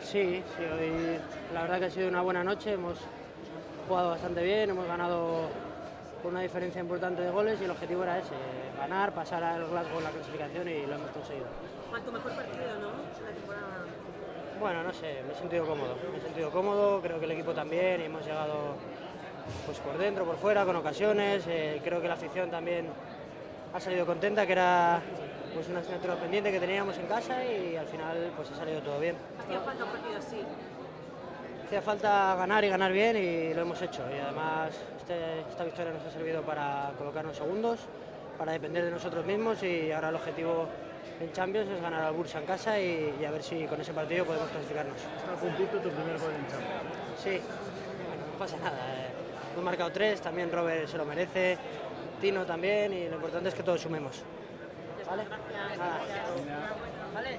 Sí, sí, hoy la verdad que ha sido una buena noche, hemos jugado bastante bien, hemos ganado con una diferencia importante de goles y el objetivo era ese, ganar, pasar al Glasgow la clasificación y lo hemos conseguido. ¿Cuánto mejor partido, no? La temporada. Bueno, no sé, me he sentido cómodo, creo que el equipo también y hemos llegado pues por dentro, por fuera, con ocasiones, creo que la afición también ha salido contenta, que era pues una asignatura pendiente que teníamos en casa y al final pues ha salido todo bien. Hacía falta un partido así. Hacía falta ganar y ganar bien y lo hemos hecho y además esta victoria nos ha servido para colocarnos segundos, para depender de nosotros mismos y ahora el objetivo en Champions es ganar al Bursa en casa y a ver si con ese partido podemos clasificarnos. Está a puntito tu primer gol en Champions. Sí, bueno, no pasa nada. Hemos marcado 3, también Robert se lo merece, Tino también y lo importante es que todos sumemos. ¿Vale? Gracias. Nada. Gracias. ¿Vale?